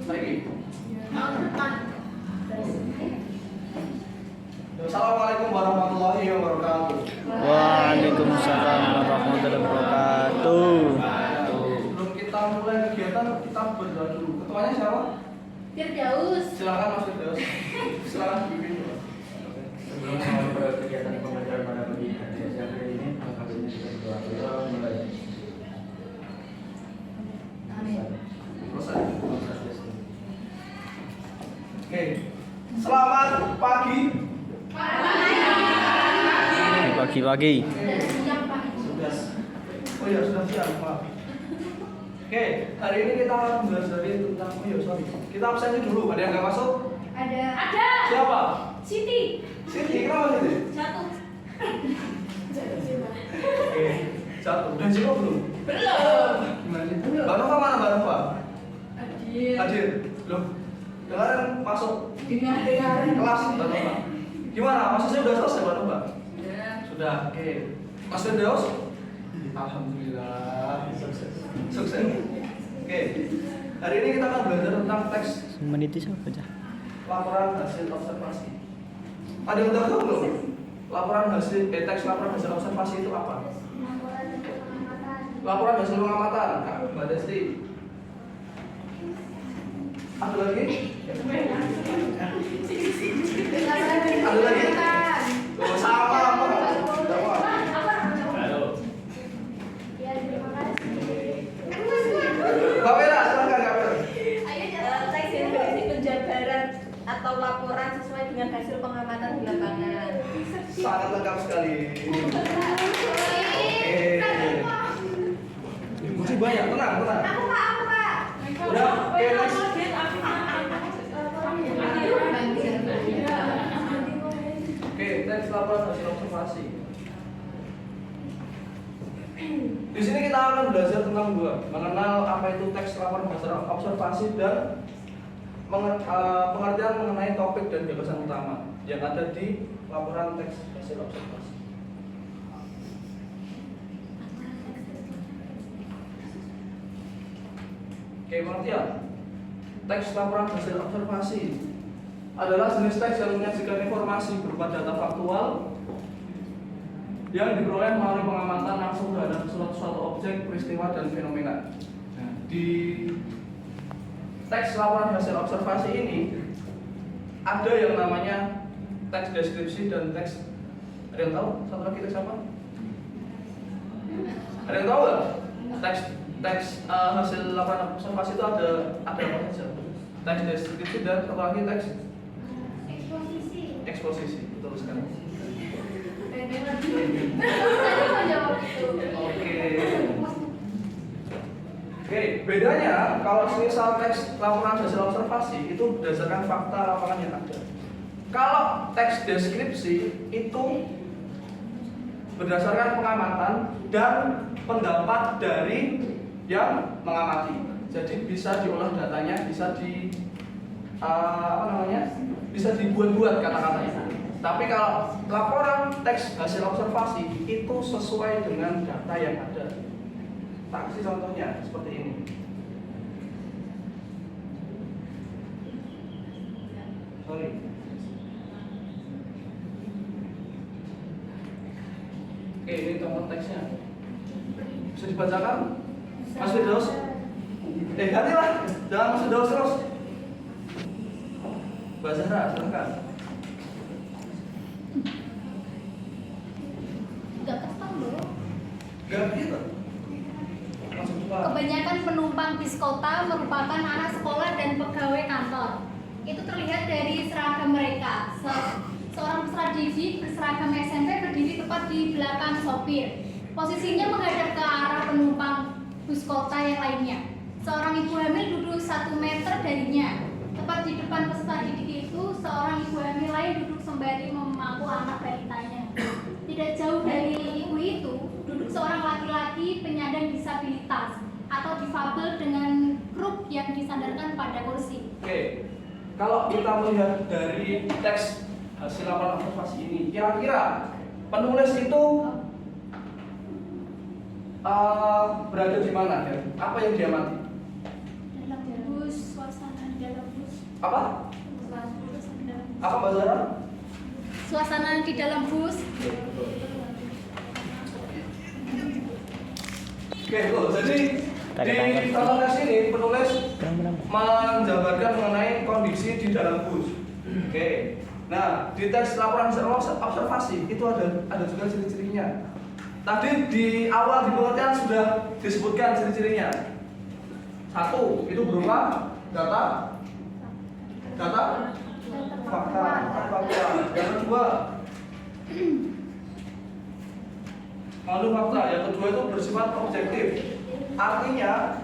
Lagi. Assalamualaikum warahmatullahi wabarakatuh. Waalaikumsalam warahmatullahi wabarakatuh. Sebelum kita mulai kegiatan, kita berdoa dulu. Ketuanya siapa? Firdaus. Silakan Mas Firdaus. Silakan dipimpin. Sebelum memulai kegiatan pembelajaran pada pagi hari kali ini, maka kita berdoa. Kita mulai. Selesai. Oke. Selamat pagi. Pagi-pagi. Oh ya sudah siap, Pak. Oke, hari ini kita akan belajar tentang kita absennya dulu. Ada yang nggak masuk? Ada. Siapa? Siti. Siti, kenapa Siti? Jatuh. Oke, jatuh. Dan Ziko belum? Belum. Gimana sih? Mbak Nova mana Mbak Nova? Hadir. Loh, kemarin masuk kelas Mbak Nova. Gimana? Masuknya udah selesai Mbak Nova? Sudah. Oke. Mas Firdaus? Alhamdulillah. Sukses. Oke. Hari ini kita akan belajar tentang teks Meniti siapa aja? laporan hasil observasi. Ada yang tahu belum? Laporan hasil teks laporan hasil observasi itu apa? Laporan hasil pengamatan. Mbak Desti. Ada lagi? Ada lagi? Oh, sama apa? Mbak Vera, silakan Mbak Vera. Teks yang berisi penjabaran atau laporan sesuai dengan hasil pengamatan di lapangan. Sangat lengkap sekali. Oke. Masih banyak, tenang. Aku Pak. Udah, oke, next. Oke, teks laporan hasil observasi. Di sini kita akan belajar tentang mengenal apa itu teks laporan hasil observasi dan pengertian mengenai topik dan gagasan utama yang ada di laporan teks hasil observasi. Oke, pengertian. Teks laporan hasil observasi adalah jenis teks yang menyajikan informasi berupa data faktual yang diperoleh melalui pengamatan langsung terhadap suatu objek, peristiwa, dan fenomena. Nah, di teks laporan hasil observasi ini ada yang namanya teks deskripsi dan teks. Ada yang tahu? Satu lagi teks apa? Ada yang tahu nggak? Teks hasil laporan observasi itu ada apa saja? Teks deskripsi dan satu lagi teks eksposisi. Betul sekali. Oke, bedanya kalau misal teks laporan hasil observasi itu berdasarkan fakta lapangan yang ada. Kalau teks deskripsi itu berdasarkan pengamatan dan pendapat dari yang mengamati. Jadi bisa diolah datanya, bisa bisa dibuat-buat kata-katanya. Tapi kalau laporan teks hasil observasi itu sesuai dengan data yang ada. Tak kasih contohnya seperti ini. Sorry. Oke, ini contoh teksnya. Bisa dibacakan? Mas Firdaus? Gantilah. Jangan Mas Firdaus terus. Mbak Zahra, silakan. Gak ketemu loh. Gak gitu. Langsung coba. Kebanyakan penumpang bis kota merupakan anak sekolah dan pegawai kantor. Itu terlihat dari seragam mereka. Seorang peserta didik berseragam SMP berdiri tepat di belakang sopir. Posisinya menghadap ke arah penumpang bus kota yang lainnya. Seorang ibu hamil duduk 1 meter darinya. Tepat di depan peserta didik itu, seorang ibu hamil lain duduk sembari memangku anak balitanya. Tidak jauh dari ibu itu, duduk seorang laki-laki penyandang disabilitas atau difabel dengan krup yang disandarkan pada kursi. Oke, kalau kita melihat dari teks hasil laporan observasi ini, kira-kira penulis itu berada di mana ya? Apa yang dia amati? Dalam bus, suasana Apa? Apa Mbak Zara? Suasana di dalam bus. Oke, tuh. Jadi di contoh tes ini penulis menjabarkan mengenai kondisi di dalam bus. Oke. Nah, di tes laporan observasi itu ada juga ciri-cirinya. Tadi di awal di pengertian sudah disebutkan ciri-cirinya. Satu, itu berupa data fakta. Yang kedua, mengandung fakta. Yang kedua itu bersifat objektif. Artinya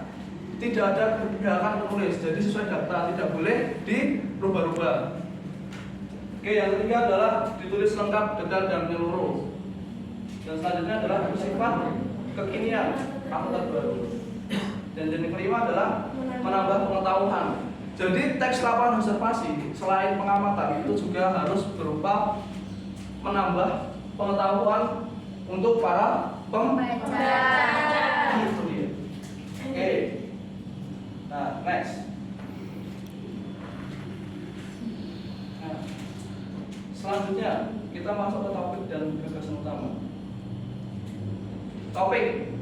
tidak ada keberpihakan penulis. Jadi sesuai data, tidak boleh dirubah-rubah. Oke, yang ketiga adalah ditulis lengkap, detail dan menyeluruh. Dan selanjutnya adalah bersifat kekinian atau terbaru. Dan yang kelima adalah menambah pengetahuan. Jadi teks laporan observasi selain pengamatan itu juga harus berupa menambah pengetahuan untuk para pembaca. Itu dia. Oke. Nah, next. Nah, selanjutnya kita masuk ke topik dan gagasan utama. Topik.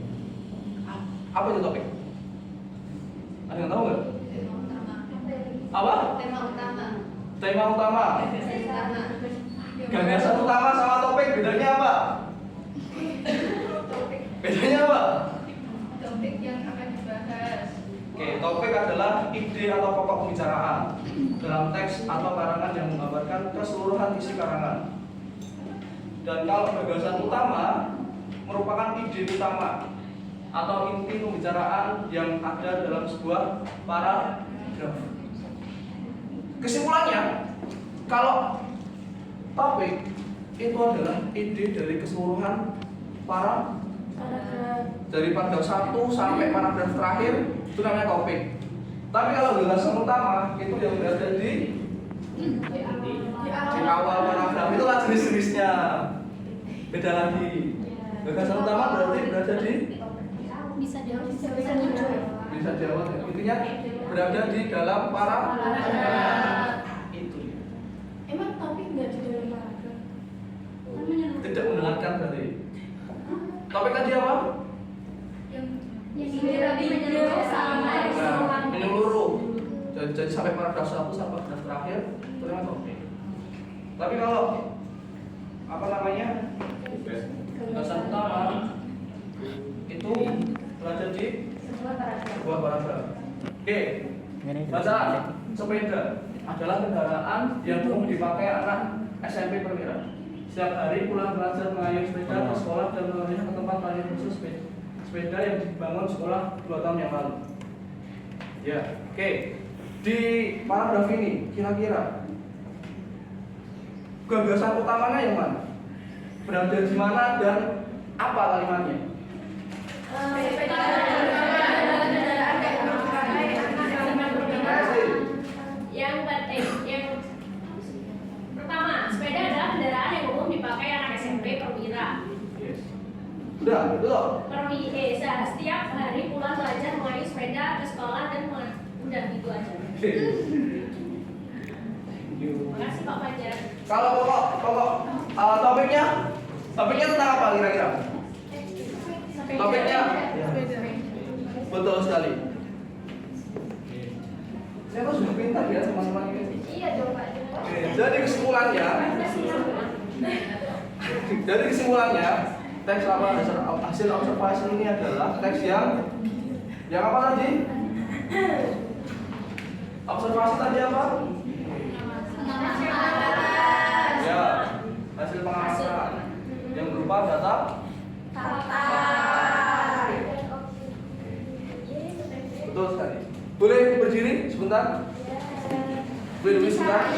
Apa itu topik? Ada yang tahu nggak? Apa? Tema utama. Tema utama. Gagasan utama sama topik bedanya apa? Bedanya apa? Topik yang akan dibahas. Oke, topik adalah ide atau pokok pembicaraan dalam teks atau karangan yang menggambarkan keseluruhan isi karangan. Dan kalau gagasan utama merupakan ide utama atau inti pembicaraan yang ada dalam sebuah paragraf. Kesimpulannya, kalau topik itu adalah ide dari keseluruhan dari paragraf 1 sampai paragraf terakhir itu namanya topik. Tapi kalau gagasan utama itu yang berada di awal paragraf, itulah jenis-jenisnya. Beda lagi. Gagasan utama berarti berada di Bisa jawab. bisa jawab. Intinya berada di dalam paragraf. Itu. Emang topik nggak di dalam paragraf? Tidak mendengarkan berarti. Topik tadi apa? Yang tadi Menyeluruh. Jadi sampai paragraf 1 sampai paragraf terakhir itu namanya topik. Tapi kalau apa namanya? Gagasan utama itu berada di sebuah paragraf. Oke. Baca sepeda adalah kendaraan yang umum dipakai anak SMP perwira. Setiap hari pulang belajar mengayuh sepeda ke sekolah dan mengarahnya ke tempat parkir khusus sepeda yang dibangun sekolah 2 tahun yang lalu. Ya, oke. Di paragraf ini kira-kira gagasan utamanya yang mana? Berada di mana dan apa kalimatnya? Yang pertama, sepeda adalah kendaraan yang umum dipakai anak SMP perwira. Yes. Udah, betul. Setiap hari pulang belajar mengayuh sepeda ke sekolah dan udah gitu aja. Makasih Pak Fajar. Kalau pokok topiknya tentang apa kira-kira? Topiknya betul sekali. Saya kok sudah pintar ya teman-teman ini. Iya dong Pak. Oke, jadi kesimpulannya, teks laporan hasil observasi ini adalah teks yang apa tadi? Observasi tadi apa? Ya, hasil pengamatan yang berupa data. Betul sekali. Boleh berdiri sebentar? Boleh duduk sebentar?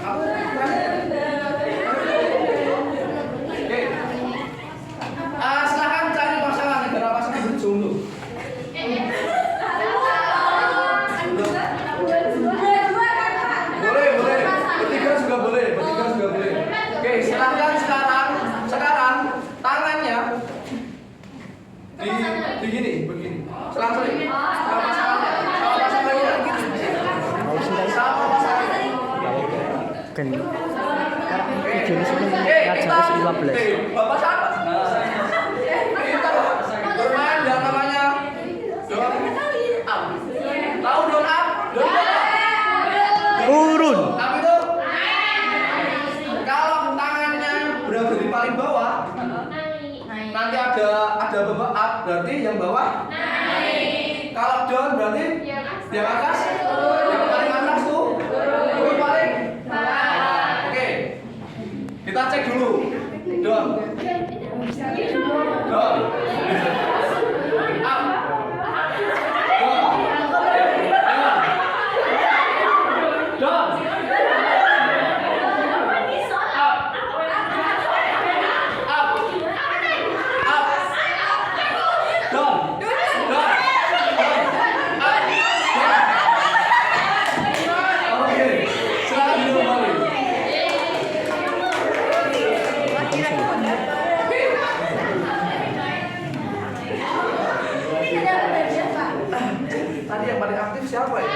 Aku Oke. Silakan cari pasangan negara pasangan berjomblo. Boleh. Bertiga juga boleh. Oke, silakan sekarang tangannya begini. Selang-seling. Sama pasangannya. dan video ini sebelum Kita ngajar 15. Bapak siapa? Kita bermain yang namanya don up. Tahu don up? Don Turun. up itu kalau tangannya berada di paling bawah, nanti ada bapak up, berarti yang bawah. Kalau down berarti yang atas. Yang paling atas tuh yang paling bawah. Oke. Kita cek dulu. Down. Down. Up. Down. Down. Up. Up. Up. Down. Down. Oke, silakan dulu kembali. Tadi yang paling aktif siapa ya?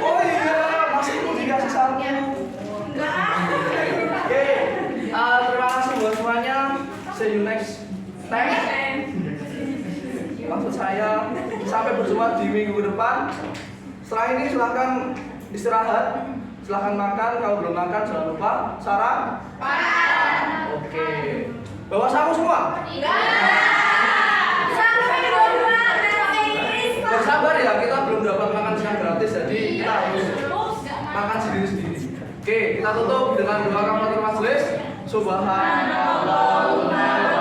Oh iya, masih mau dikasih satu. Oke, terima kasih buat semuanya. See you next time. Maksud saya sampai berjumpa di minggu depan. Setelah ini silahkan istirahat, silahkan makan. Kalau belum makan jangan lupa sarapan. Oke, bawa sapu semua. Bersabar ya, kita belum dapat makan siang gratis, jadi kita harus makan sendiri-sendiri. Oke, kita tutup dengan doa kafaratul majelis. Subhanallah.